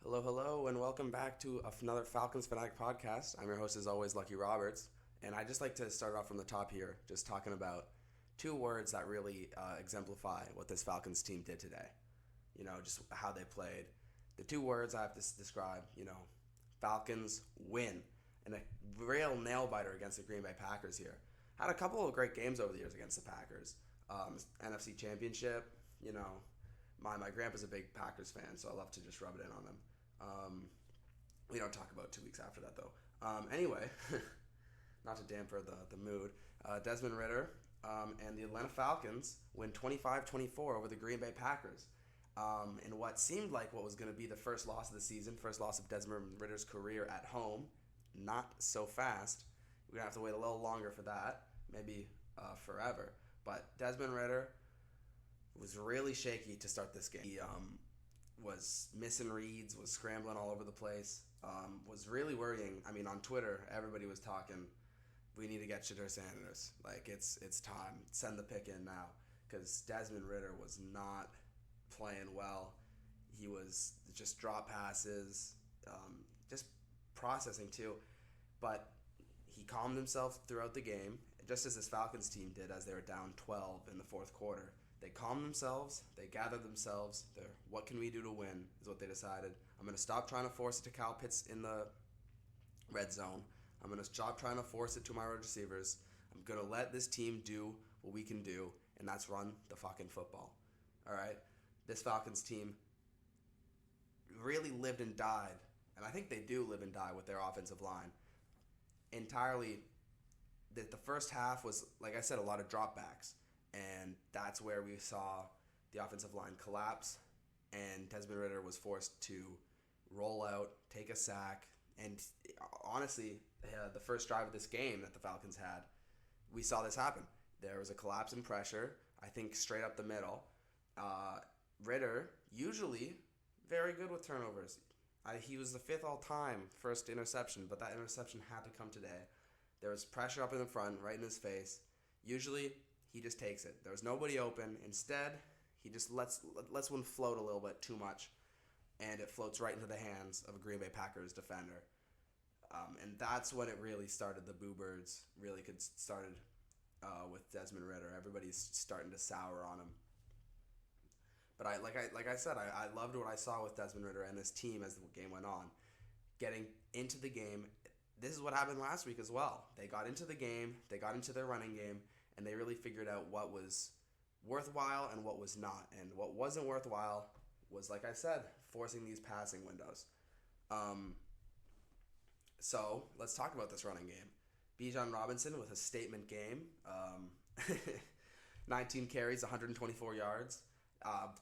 Hello, hello, and welcome back to another Falcons Fanatic podcast. I'm your host, as always, Lucky Roberts, and I just like to start off from the top here, just talking about two words that really exemplify what this Falcons team did today. Just how they played. The two words I have to describe, Falcons win, and a real nail biter against the Green Bay Packers here. Had a couple of great games over the years against the Packers. NFC Championship, my grandpa's a big Packers fan, so I love to just rub it in on him. We don't talk about 2 weeks after that, though. Anyway, not to damper the mood, Desmond Ridder and the Atlanta Falcons win 25-24 over the Green Bay Packers. In what seemed like what was going to be the first loss of the season, first loss of Desmond Ridder's career at home. Not so fast. We're going to have to wait a little longer for that, maybe forever. But Desmond Ridder was really shaky to start this game. He was missing reads, was scrambling all over the place, was really worrying. I mean, on Twitter, everybody was talking, we need to get Shedeur Sanders. Like, it's time. Send the pick in now. Because Desmond Ridder was not playing well. He was just drop passes, just processing too. But he calmed himself throughout the game, just as this Falcons team did as they were down 12 in the fourth quarter. They calmed themselves. They gathered themselves. What can we do to win is what they decided. I'm going to stop trying to force it to Kyle Pitts in the red zone. I'm going to stop trying to force it to my receivers. I'm going to let this team do what we can do, and that's run the fucking football. All right? This Falcons team really lived and died, and I think they do live and die with their offensive line. Entirely, the first half was, like I said, a lot of dropbacks. And that's where we saw the offensive line collapse, and Desmond Ridder was forced to roll out, take a sack, and honestly, the first drive of this game that the Falcons had, we saw this happen. There was a collapse in pressure, I think straight up the middle. Ridder, usually very good with turnovers. He was the fifth all-time first interception, but that interception had to come today. There was pressure up in the front, right in his face. Usually, he just takes it. There was nobody open. Instead, he just lets one float a little bit too much, and it floats right into the hands of a Green Bay Packers defender. And that's when it really started. The Boo Birds really started with Desmond Ridder. Everybody's starting to sour on him. But like I said, I loved what I saw with Desmond Ridder and this team as the game went on. Getting into the game, this is what happened last week as well. They got into the game, they got into their running game, and they really figured out what was worthwhile and what was not. And what wasn't worthwhile was, like I said, forcing these passing windows. So let's talk about this running game. Bijan Robinson with a statement game. 19 carries, 124 yards.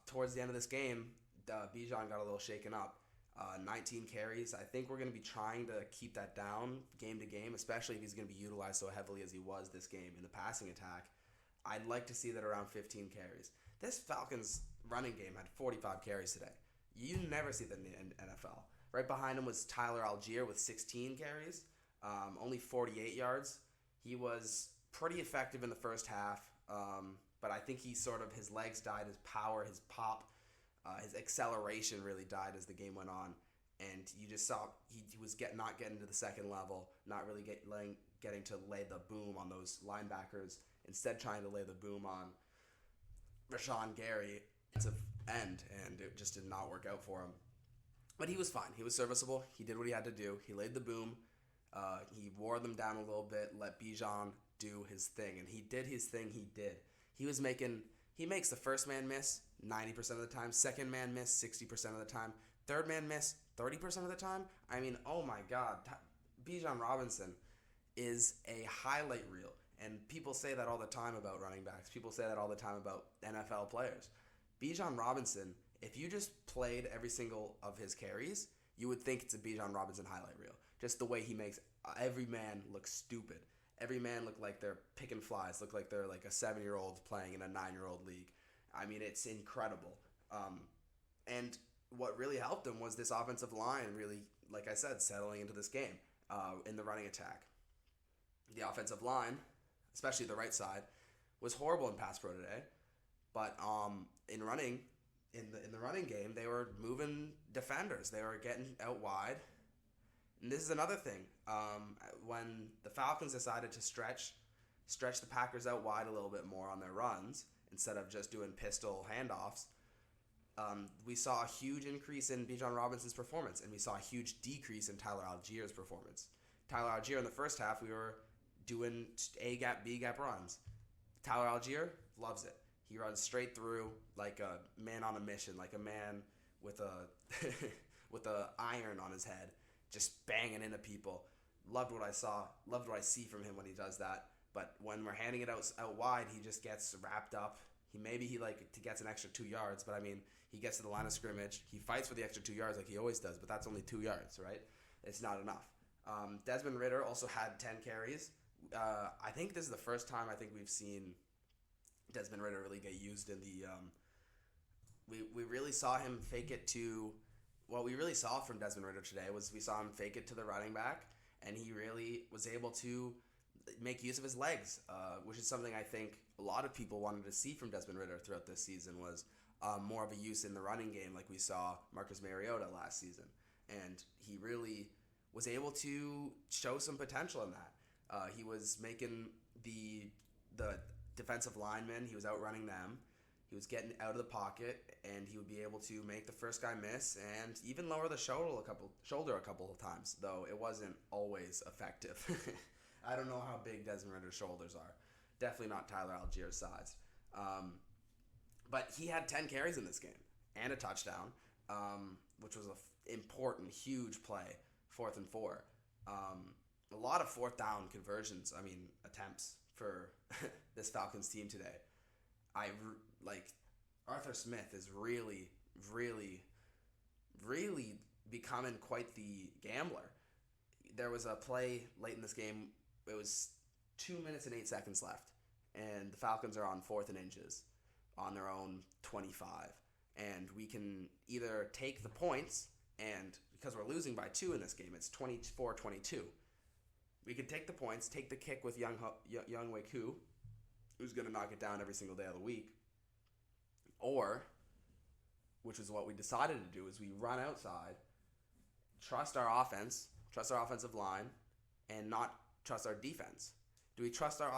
Towards the end of this game, Bijan got a little shaken up. 19 carries. I think we're going to be trying to keep that down game to game, especially if he's going to be utilized so heavily as he was this game in the passing attack. I'd like to see that around 15 carries. This Falcons running game had 45 carries today. You never see that in the NFL. Right behind him was Tyler Algier with 16 carries, only 48 yards. He was pretty effective in the first half, but I think his legs died, his power, his pop, his acceleration really died as the game went on, and you just saw he was not getting to the second level, not really getting to lay the boom on those linebackers, instead trying to lay the boom on Rashawn Gary to end, and it just did not work out for him. But he was fine. He was serviceable. He did what he had to do. He laid the boom. He wore them down a little bit, let Bijan do his thing, and he did his thing. He makes the first man miss 90% of the time, second man miss 60% of the time, third man miss 30% of the time. I mean, oh my God, Bijan Robinson is a highlight reel, and people say that all the time about running backs. People say that all the time about NFL players. Bijan Robinson, if you just played every single of his carries, you would think it's a Bijan Robinson highlight reel. Just the way he makes every man look stupid. Every man look like they're picking flies, look like they're like a 7-year-old playing in a 9-year-old league. I mean, it's incredible. And what really helped him was this offensive line really, like I said, settling into this game in the running attack. The offensive line, especially the right side, was horrible in pass pro today. But in running, in the running game, they were moving defenders. They were getting out wide. And this is another thing. When the Falcons decided to stretch the Packers out wide a little bit more on their runs instead of just doing pistol handoffs, we saw a huge increase in Bijan Robinson's performance, and we saw a huge decrease in Tyler Allgeier's performance. Tyler Allgeier in the first half, we were doing A-gap, B-gap runs. Tyler Allgeier loves it. He runs straight through like a man on a mission, like a man with a with a iron on his head, just banging into people. Loved what I saw. Loved what I see from him when he does that. But when we're handing it out wide, he just gets wrapped up. He gets an extra 2 yards, but I mean, he gets to the line of scrimmage. He fights for the extra 2 yards like he always does, but that's only 2 yards, right? It's not enough. Desmond Ridder also had 10 carries. I think this is the first time I think we've seen Desmond Ridder really get used in the we really saw him fake it to what we really saw from Desmond Ridder today was we saw him fake it to the running back, and he really was able to make use of his legs, which is something I think a lot of people wanted to see from Desmond Ridder throughout this season was more of a use in the running game like we saw Marcus Mariota last season, and he really was able to show some potential in that. He was making the defensive linemen, he was outrunning them. He was getting out of the pocket, and he would be able to make the first guy miss and even lower the shoulder a couple of times, though it wasn't always effective. I don't know how big Desmond Ridder's shoulders are. Definitely not Tyler Allgeier's size. But he had 10 carries in this game and a touchdown, which was an important, huge play, 4th and 4. A lot of 4th down attempts for this Falcons team today. Arthur Smith is really, really, really becoming quite the gambler. There was a play late in this game. It was 2 minutes and 8 seconds left, and the Falcons are on 4th and inches on their own 25. And we can either take the points, and because we're losing by 2 in this game, it's 24-22. We could take the points, take the kick with Younghoe Koo, who's going to knock it down every single day of the week. Or, which is what we decided to do, is we run outside, trust our offense, trust our offensive line, and not trust our defense. Do we trust our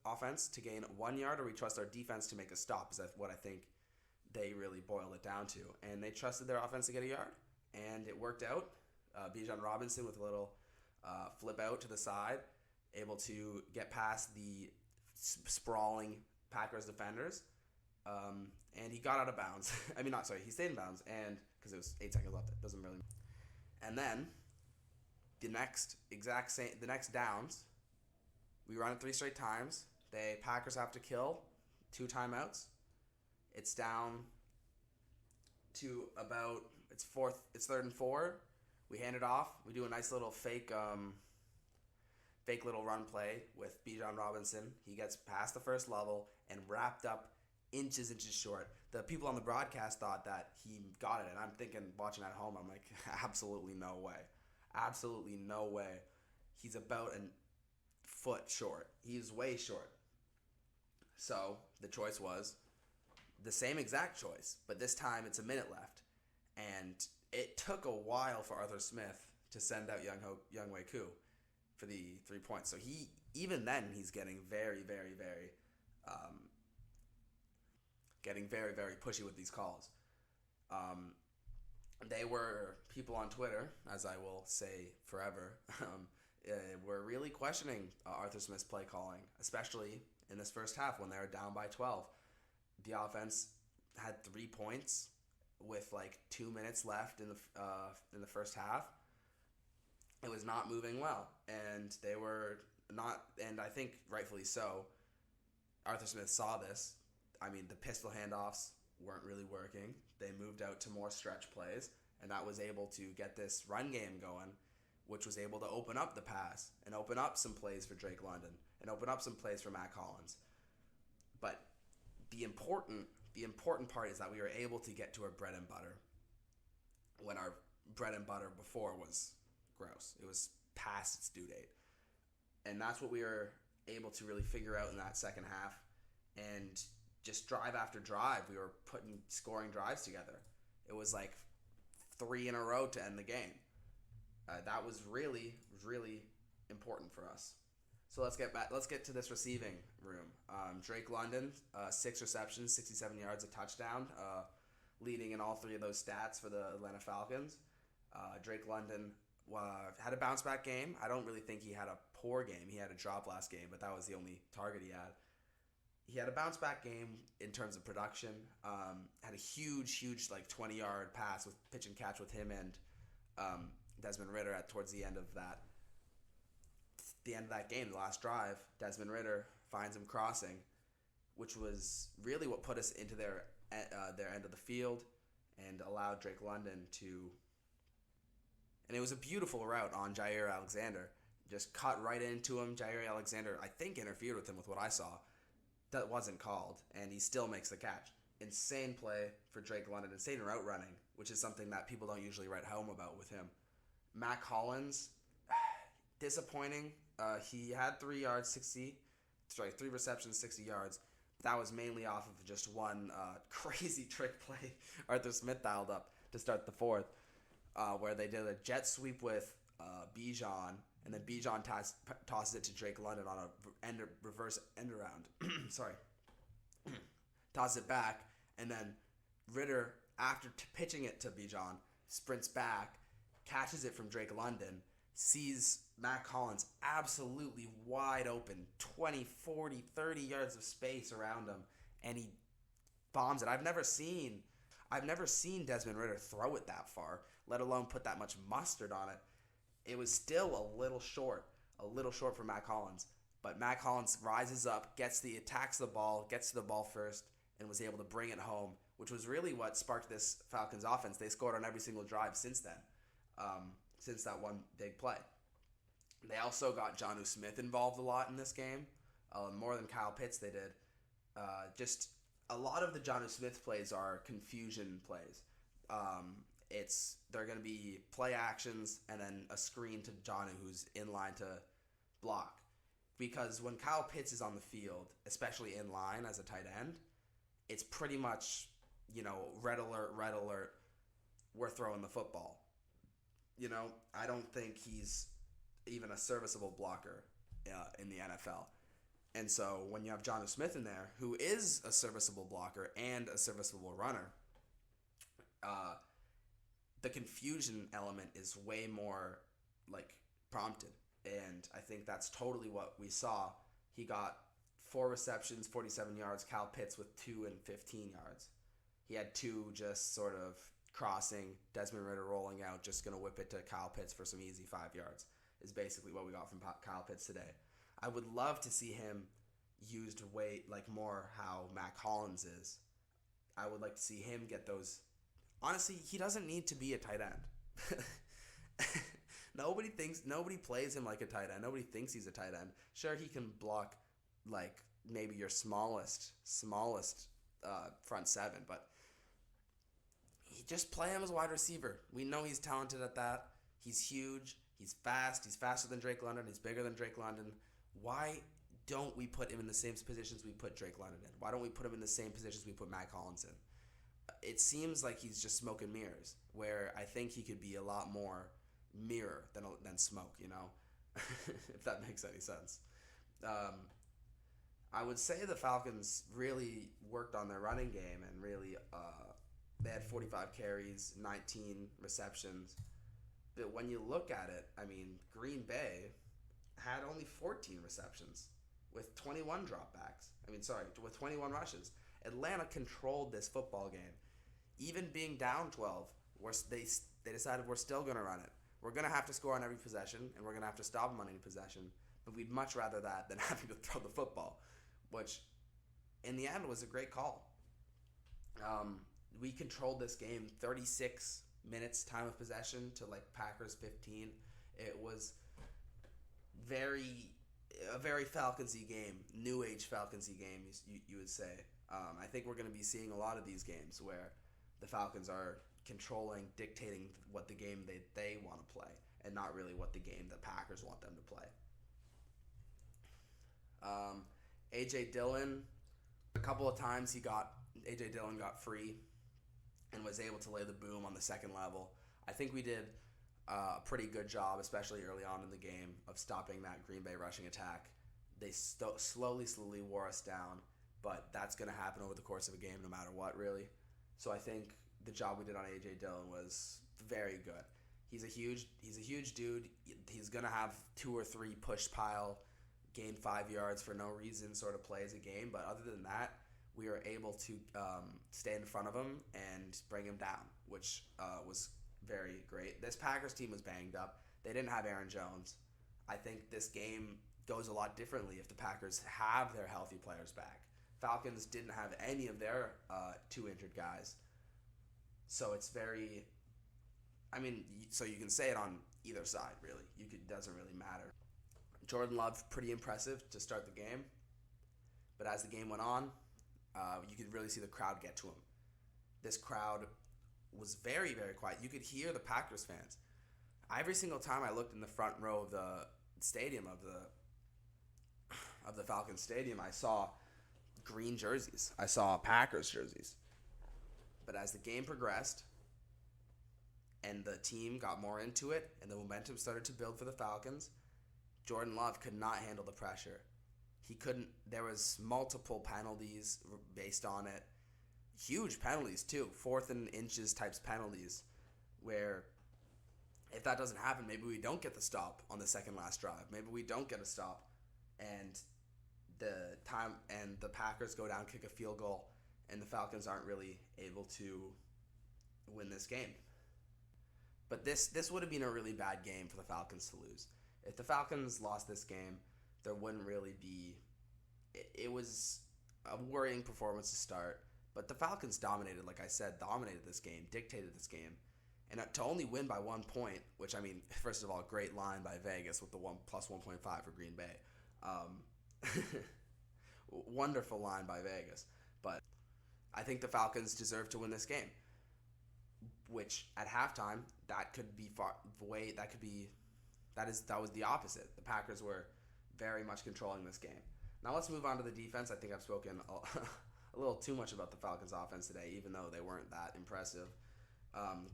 offense to gain 1 yard, or we trust our defense to make a stop? Is that what I think they really boiled it down to. And they trusted their offense to get a yard, and it worked out. Bijan Robinson with a little flip out to the side, able to get past the sprawling Packers defenders, and he got out of bounds. He stayed in bounds, and because it was 8 seconds left, it doesn't really. And then the next downs, we run it 3 straight times. The Packers have to kill 2 timeouts. It's down to about it's 3rd and 4. We hand it off. We do a nice little fake little run play with Bijan Robinson. He gets past the first level and wrapped up inches short. The people on the broadcast thought that he got it, and I'm thinking, watching at home, I'm like, absolutely no way. Absolutely no way. He's about a foot short. He's way short. So the choice was the same exact choice, but this time it's a minute left. And it took a while for Arthur Smith to send out Younghoe Koo for the 3 points. So even then he's getting very, very, very very pushy with these calls. They were people on Twitter, as I will say forever, were really questioning Arthur Smith's play calling, especially in this first half when they were down by 12. The offense had 3 points with 2 minutes left in the first half. It was not moving well, and they were not, and I think rightfully so. Arthur Smith saw this. The pistol handoffs weren't really working. They moved out to more stretch plays, and that was able to get this run game going, which was able to open up the pass and open up some plays for Drake London and open up some plays for Matt Collins. But the important part is that we were able to get to our bread and butter when our bread and butter before was gross. It was past its due date. And that's what we were able to really figure out in that second half. And just drive after drive, we were scoring drives together. It was like 3 in a row to end the game. That was really, really important for us. So let's get back. Let's get to this receiving room. Drake London, 6 receptions, 67 yards, a touchdown, leading in all 3 of those stats for the Atlanta Falcons. Drake London had a bounce back game. I don't really think he had a poor game. He had a drop last game, but that was the only target he had. He had a bounce back game in terms of production. Had a huge like 20-yard pass with pitch and catch with him and Desmond Ridder towards the end of that. The end of that game, the last drive, Desmond Ridder finds him crossing, which was really what put us into their end of the field and allowed Drake London to. And it was a beautiful route on Jair Alexander. Just cut right into him. Jair Alexander, I think, interfered with him with what I saw. That wasn't called, and he still makes the catch. Insane play for Drake London. Insane route running, which is something that people don't usually write home about with him. Mac Hollins, disappointing. He had 3 receptions, 60 yards. That was mainly off of just one crazy trick play Arthur Smith dialed up to start the fourth, where they did a jet sweep with Bijan, and then Bijan tosses it to Drake London on a reverse end around. Sorry. Tosses it back, and then Ridder, after pitching it to Bijan, sprints back, catches it from Drake London, sees Mac Hollins absolutely wide open, 20, 40, 30 yards of space around him, and he bombs it. I've never seen Desmond Ridder throw it that far, let alone put that much mustard on it. It was still a little short for Mac Hollins. But Mac Hollins rises up, attacks the ball, gets to the ball first, and was able to bring it home, which was really what sparked this Falcons offense. They scored on every single drive since then, since that one big play. They also got Jonnu Smith involved a lot in this game, more than Kyle Pitts they did. Just a lot of the Jonnu Smith plays are confusion plays. They're going to be play actions and then a screen to Jonnu who's in line to block. Because when Kyle Pitts is on the field, especially in line as a tight end, it's pretty much, red alert, we're throwing the football. I don't think he's even a serviceable blocker in the NFL. And so when you have Jonnu Smith in there, who is a serviceable blocker and a serviceable runner, the confusion element is way more prompted. And I think that's totally what we saw. He got 4 receptions, 47 yards. Kyle Pitts with 2 and 15 yards. He had 2 just sort of crossing. Desmond Ridder rolling out, just going to whip it to Kyle Pitts for some easy 5 yards is basically what we got from Kyle Pitts today. I would love to see him used more how Mac Hollins is. I would like to see him get those. Honestly, he doesn't need to be a tight end. Nobody plays him like a tight end. Nobody thinks he's a tight end. Sure, he can block maybe your smallest front seven, but he just play him as wide receiver. We know he's talented at that. He's huge. He's fast. He's faster than Drake London. He's bigger than Drake London. Why don't we put him in the same positions we put Drake London in? Why don't we put him in the same positions we put Mac Hollins in? It seems like he's just smoke and mirrors, where I think he could be a lot more mirror than smoke, if that makes any sense. I would say the Falcons really worked on their running game and really they had 45 carries, 19 receptions. But when you look at it, Green Bay had only 14 receptions with 21 dropbacks. With 21 rushes. Atlanta controlled this football game. Even being down 12, they decided we're still going to run it. We're going to have to score on every possession, and we're going to have to stop them on any possession. But we'd much rather that than having to throw the football, which in the end was a great call. We controlled this game 36 minutes time of possession to Packers 15. It was a very Falcons-y game, new age Falcons-y game, you would say. I think we're going to be seeing a lot of these games where the Falcons are controlling, dictating what the game they want to play, and not really what the game the Packers want them to play. A.J. Dillon A couple of times A.J. Dillon got free and was able to lay the boom on the second level. I think we did a pretty good job, especially early on in the game, of stopping that Green Bay rushing attack. They slowly wore us down, but that's going to happen over the course of a game no matter what, really. So I think the job we did on A.J. Dillon was very good. He's a huge dude. He's going to have 2 or 3 push pile, gain 5 yards for no reason sort of plays a game, but other than that, we were able to stay in front of him and bring him down, which was very great. This Packers team was banged up. They didn't have Aaron Jones. I think this game goes a lot differently if the Packers have their healthy players back. Falcons didn't have any of their 2 injured guys. So it's very... so you can say it on either side, really. It doesn't really matter. Jordan Love, pretty impressive to start the game. But as the game went on, you could really see the crowd get to him. This crowd was very, very quiet. You could hear the Packers fans. Every single time I looked in the front row of the stadium, of the Falcons stadium, I saw green jerseys. I saw Packers jerseys. But as the game progressed and the team got more into it and the momentum started to build for the Falcons, Jordan Love could not handle the pressure. He couldn't. There was multiple penalties based on it. Huge penalties too, 4th and inches types penalties, where if that doesn't happen, maybe we don't get the stop on the second last drive. Maybe we don't get a stop, and the Packers go down, kick a field goal, and the Falcons aren't really able to win this game. But this would have been a really bad game for the Falcons to lose. If the Falcons lost this game, there wouldn't really be... It was a worrying performance to start, but the Falcons dominated this game, dictated this game. And to only win by 1 point, which, first of all, great line by Vegas with the plus 1.5 for Green Bay. Wonderful line by Vegas. But I think the Falcons deserve to win this game, which at halftime, that was the opposite. The Packers were very much controlling this game. Now let's move on to the defense. I think I've spoken a little too much about the Falcons offense today, even though they weren't that impressive.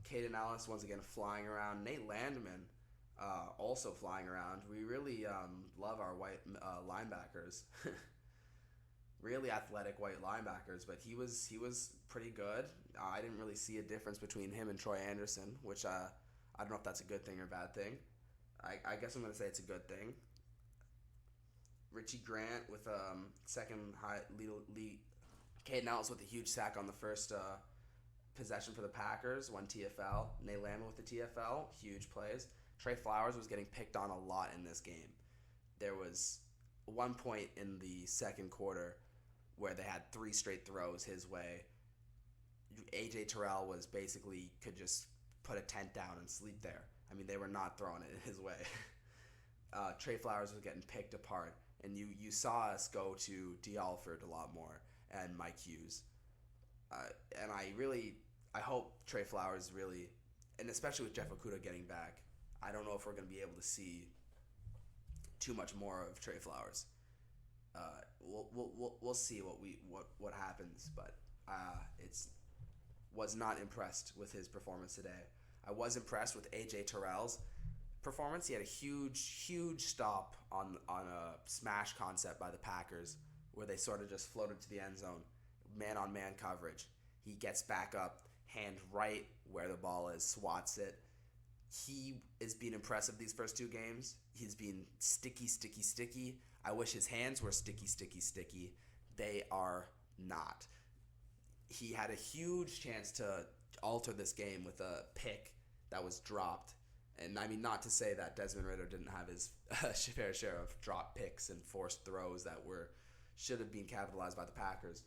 Caden Ellis once again flying around. Nate Landman also flying around. We really love our white linebackers. Really athletic white linebackers, but he was pretty good. I didn't really see a difference between him and Troy Anderson, which I don't know if that's a good thing or a bad thing. I guess I'm going to say it's a good thing. Richie Grant with second high lead. Caden Ellis with a huge sack on the first possession for the Packers, 1 TFL. Nate Landman with the TFL, huge plays. Trey Flowers was getting picked on a lot in this game. There was one point in the second quarter where they had 3 straight throws his way. AJ Terrell could just put a tent down and sleep there. They were not throwing it his way. Trey Flowers was getting picked apart, and you saw us go to D. Alford a lot more and Mike Hughes. And I hope Trey Flowers really, and especially with Jeff Okudah getting back, I don't know if we're going to be able to see too much more of Trey Flowers. We'll see what happens, but was not impressed with his performance today. I was impressed with AJ Terrell's performance. He had a huge stop on a smash concept by the Packers where they sort of just floated to the end zone, man-on-man coverage. He gets back up, hand right where the ball is, swats it. He is being impressive these first 2 games. He's been sticky. I wish his hands were sticky. They are not. He had a huge chance to alter this game with a pick that was dropped. And not to say that Desmond Ridder didn't have his fair share of drop picks and forced throws that should have been capitalized by the Packers.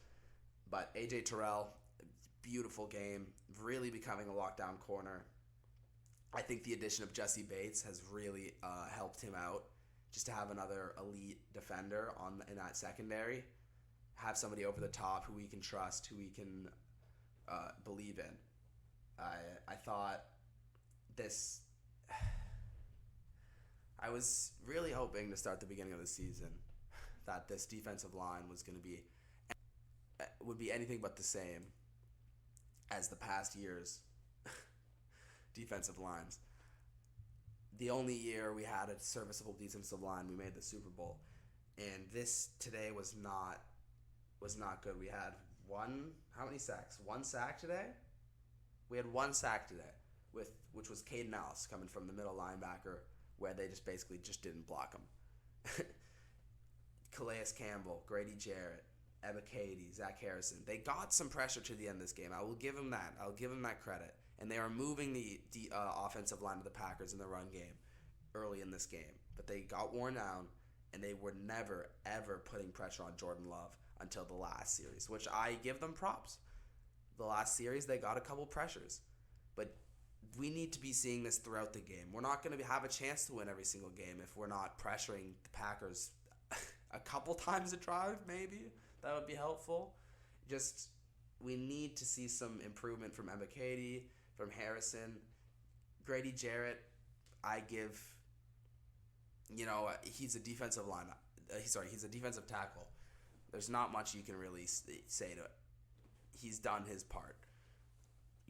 But AJ Terrell, beautiful game, really becoming a lockdown corner. I think the addition of Jesse Bates has really helped him out, just to have another elite defender in that secondary, have somebody over the top who we can trust, who we can believe in. I thought this... I was really hoping to start the beginning of the season that this defensive line was going to be... would be anything but the same as the past year's defensive lines. The only year we had a serviceable defensive line, we made the Super Bowl, and this today was not good. We had how many sacks? One sack today. We had one sack today, which was Caden Ellis coming from the middle linebacker, where they just basically just didn't block him. Calais Campbell, Grady Jarrett, Ebba Cady, Zach Harrison. They got some pressure to the end of this game. I will give them that. I'll give them that credit. And they are moving the offensive line of the Packers in the run game early in this game. But they got worn down, and they were never, ever putting pressure on Jordan Love until the last series, which I give them props. The last series, they got a couple pressures. But we need to be seeing this throughout the game. We're not going to have a chance to win every single game if we're not pressuring the Packers a couple times a drive, maybe. That would be helpful. Just, we need to see some improvement from Ebba Cady, from Harrison. Grady Jarrett, I give, he's a defensive line. He's a defensive tackle. There's not much you can really say to it. He's done his part.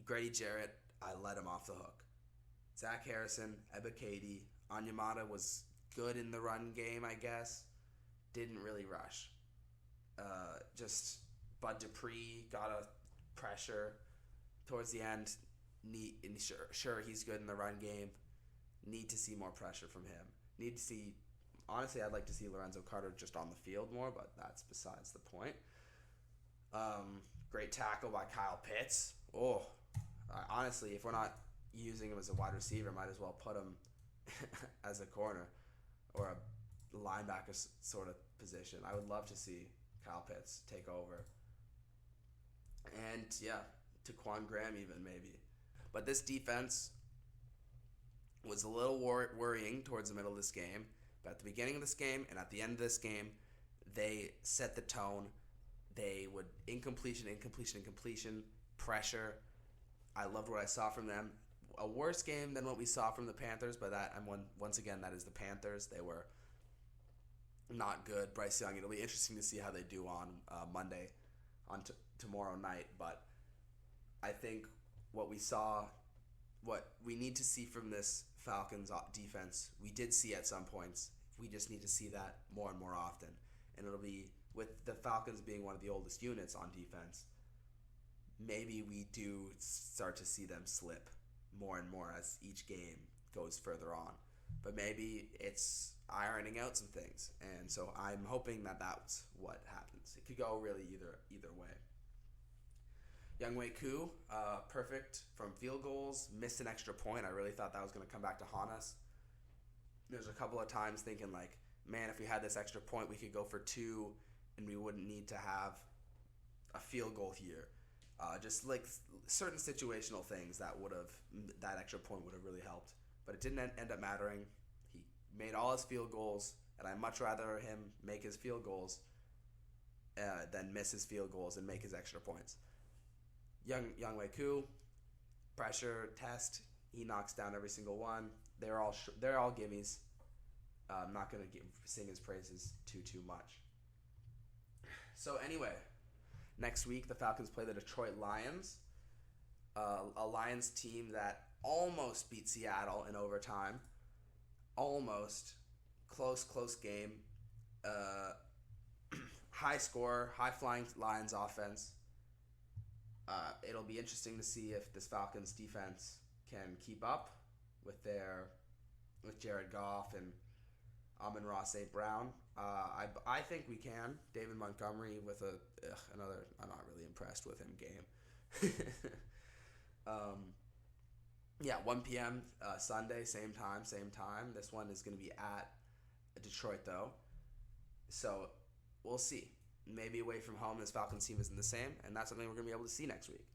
Grady Jarrett, I let him off the hook. Zach Harrison, Ebba Cady, Onyemata was good in the run game, I guess. Didn't really rush. Just Bud Dupree got a pressure towards the end. Sure, he's good in the run game. Need to see more pressure from him. Honestly, I'd like to see Lorenzo Carter just on the field more, but that's besides the point. Great tackle by Kyle Pitts. Honestly, if we're not using him as a wide receiver, might as well put him as a corner or a linebacker sort of position. I would love to see Kyle Pitts take over. And, Taquan Graham even, maybe. But this defense was a little worrying towards the middle of this game. But at the beginning of this game and at the end of this game, they set the tone. They would incompletion, pressure. I loved what I saw from them. A worse game than what we saw from the Panthers, but once again, that is the Panthers. They were not good. Bryce Young, it'll be interesting to see how they do on Monday, tomorrow night. But I think what we need to see from this Falcons defense, we did see at some points. We just need to see that more and more often. And it'll be, with the Falcons being one of the oldest units on defense, maybe we do start to see them slip more and more as each game goes further on. But maybe it's ironing out some things. And so I'm hoping that that's what happens. It could go really either way. Younghoe Koo, perfect from field goals, missed an extra point. I really thought that was going to come back to haunt us. There's a couple of times thinking like, man, if we had this extra point, we could go for 2 and we wouldn't need to have a field goal here. Just like certain situational things that extra point would have really helped. But it didn't end up mattering. He made all his field goals, and I'd much rather him make his field goals than miss his field goals and make his extra points. Younghoe Koo, pressure, test, he knocks down every single one. They're all gimmies. I'm not going to sing his praises too much. So anyway, next week the Falcons play the Detroit Lions, a Lions team that almost beat Seattle in overtime. Almost. Close game. High score, high-flying Lions offense. It'll be interesting to see if this Falcons defense can keep up with Jared Goff and Amon-Ra St. Brown. I think we can. David Montgomery with another, I'm not really impressed with him, game. 1 p.m. Sunday, same time. This one is going to be at Detroit, though. So we'll see. Maybe away from home, this Falcons team isn't the same, and that's something we're going to be able to see next week.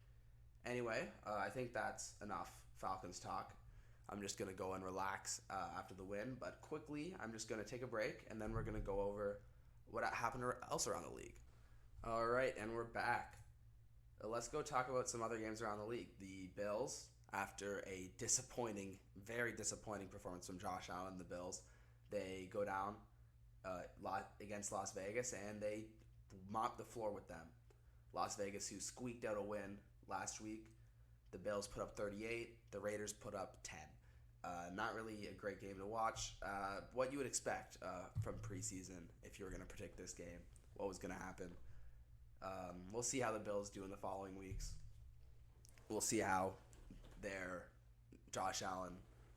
Anyway, I think that's enough Falcons talk. I'm just going to go and relax after the win, but quickly, I'm just going to take a break, and then we're going to go over what happened else around the league. All right, and we're back. Let's go talk about some other games around the league. The Bills, after a very disappointing performance from Josh Allen, the Bills, they go down against Las Vegas, and they mop the floor with them. Las Vegas, who squeaked out a win last week. The Bills put up 38. The Raiders put up 10. Not really a great game to watch. What you would expect from preseason if you were going to predict this game, what was going to happen. We'll see how the Bills do in the following weeks. We'll see how their Josh Allen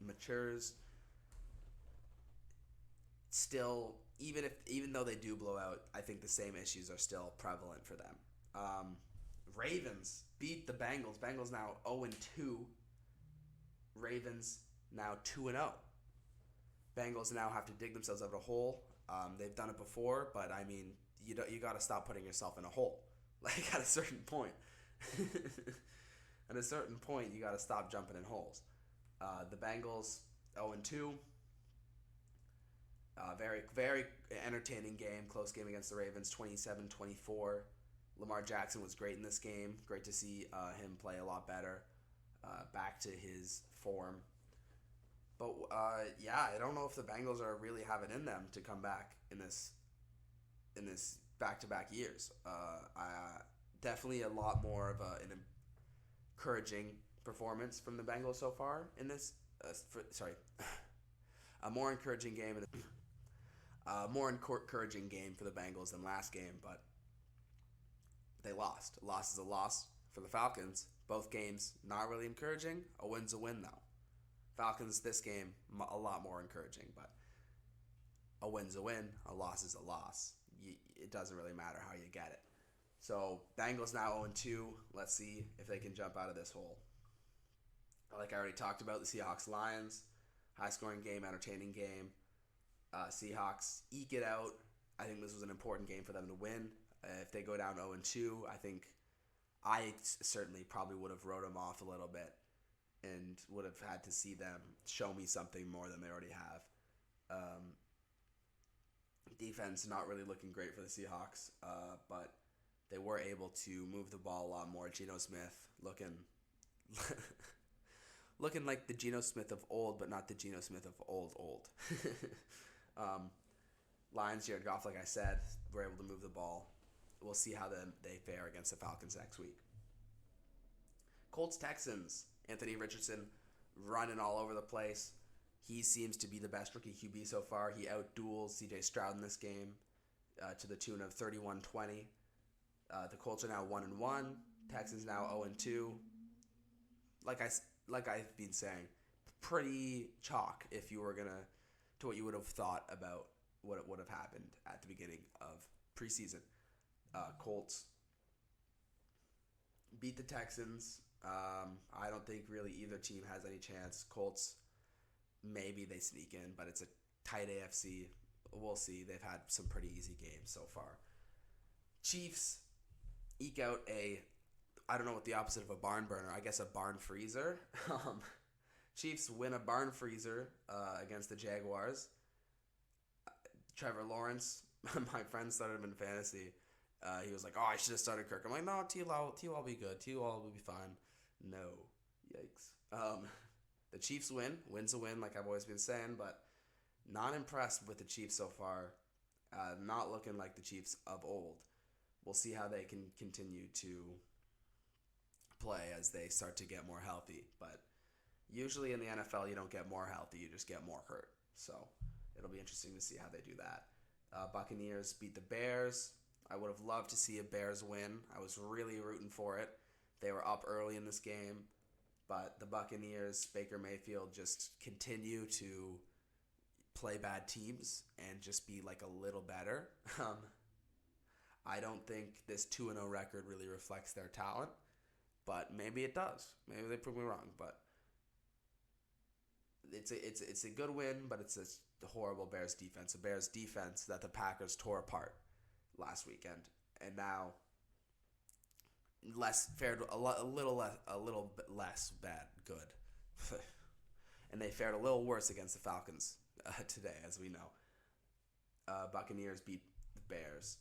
matures. Still, even though they do blow out, I think the same issues are still prevalent for them. Ravens beat the Bengals. Bengals now 0-2. Ravens now 2-0. Bengals now have to dig themselves out of a hole. They've done it before, but I mean, you got to stop putting yourself in a hole. Like at a certain point, at a certain point, you got to stop jumping in holes. The Bengals 0-2. Very, very entertaining game. Close game against the Ravens, 27-24. Lamar Jackson was great in this game. Great to see him play a lot better. Back to his form. But, I don't know if the Bengals are really have it in them to come back in this back-to-back years. Definitely a lot more of an encouraging performance from the Bengals so far in this. A more encouraging game encouraging game for the Bengals than last game, but they lost. A loss is a loss for the Falcons. Both games not really encouraging. A win's a win though. Falcons this game a lot more encouraging, but a win's a win. A loss is a loss. It doesn't really matter how you get it. So Bengals now 0-2. Let's see if they can jump out of this hole. Like I already talked about, the Seahawks-Lions. High-scoring game, entertaining game. Seahawks eke it out. I think this was an important game for them to win. If they go down 0-2, I think I certainly probably would have wrote them off a little bit and would have had to see them show me something more than they already have. Defense not really looking great for the Seahawks, but they were able to move the ball a lot more. Geno Smith looking like the Geno Smith of old, but not the Geno Smith of old. Lions, Jared Goff, like I said, were able to move the ball. We'll see how they fare against the Falcons next week. Colts, Texans. Anthony Richardson running all over the place. He seems to be the best rookie QB so far. He outduels C.J. Stroud in this game to the tune of 31-20. The Colts are now 1-1. Texans now 0-2. Like I've been saying, pretty chalk if you were to what you would have thought about what would have happened at the beginning of preseason. Colts beat the Texans. I don't think really either team has any chance. Colts, maybe they sneak in, but it's a tight AFC. We'll see. They've had some pretty easy games so far. Chiefs eke out I don't know what the opposite of a barn burner. I guess a barn freezer. Chiefs win a barn freezer against the Jaguars. Trevor Lawrence, my friend started him in fantasy. He was like, "Oh, I should have started Kirk." I'm like, "No, T.L. will be good. T.L. will be fine." No, yikes. The Chiefs wins a win, like I've always been saying, but not impressed with the Chiefs so far. Not looking like the Chiefs of old. We'll see how they can continue to play as they start to get more healthy. But usually in the NFL, you don't get more healthy, you just get more hurt. So it'll be interesting to see how they do that. Buccaneers beat the Bears. I would have loved to see a Bears win. I was really rooting for it. They were up early in this game, but the Buccaneers, Baker Mayfield, just continue to play bad teams and just be like a little better. I don't think this 2-0 record really reflects their talent, but maybe it does. Maybe they prove me wrong, but it's a good win, but it's a horrible Bears defense. A Bears defense that the Packers tore apart last weekend, and now fared a little bit less bad, good, and they fared a little worse against the Falcons today, as we know. Buccaneers beat the Bears,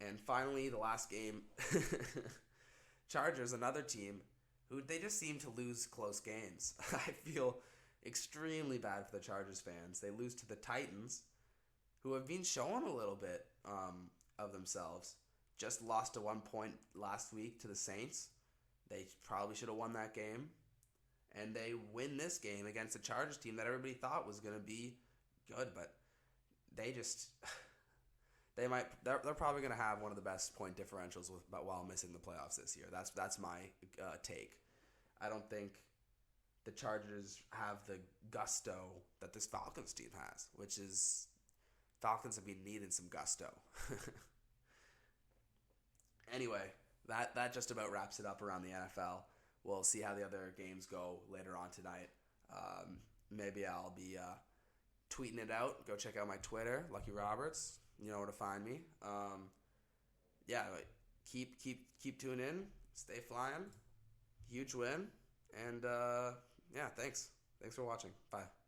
and finally the last game, Chargers, another team who they just seem to lose close games. I feel extremely bad for the Chargers fans. They lose to the Titans, who have been showing a little bit of themselves. just lost to 1 point last week to the Saints. They probably should have won that game. And they win this game against a Chargers team that everybody thought was going to be good, but they just they're probably going to have one of the best point differentials while missing the playoffs this year. That's my take. I don't think the Chargers have the gusto that this Falcons team has, which is Falcons have been needing some gusto. Anyway, that just about wraps it up around the NFL. We'll see how the other games go later on tonight. Maybe I'll be tweeting it out. Go check out my Twitter, Lucky Roberts. You know where to find me. Yeah, keep tuning in. Stay flying. Huge win. And yeah, thanks. Thanks for watching. Bye.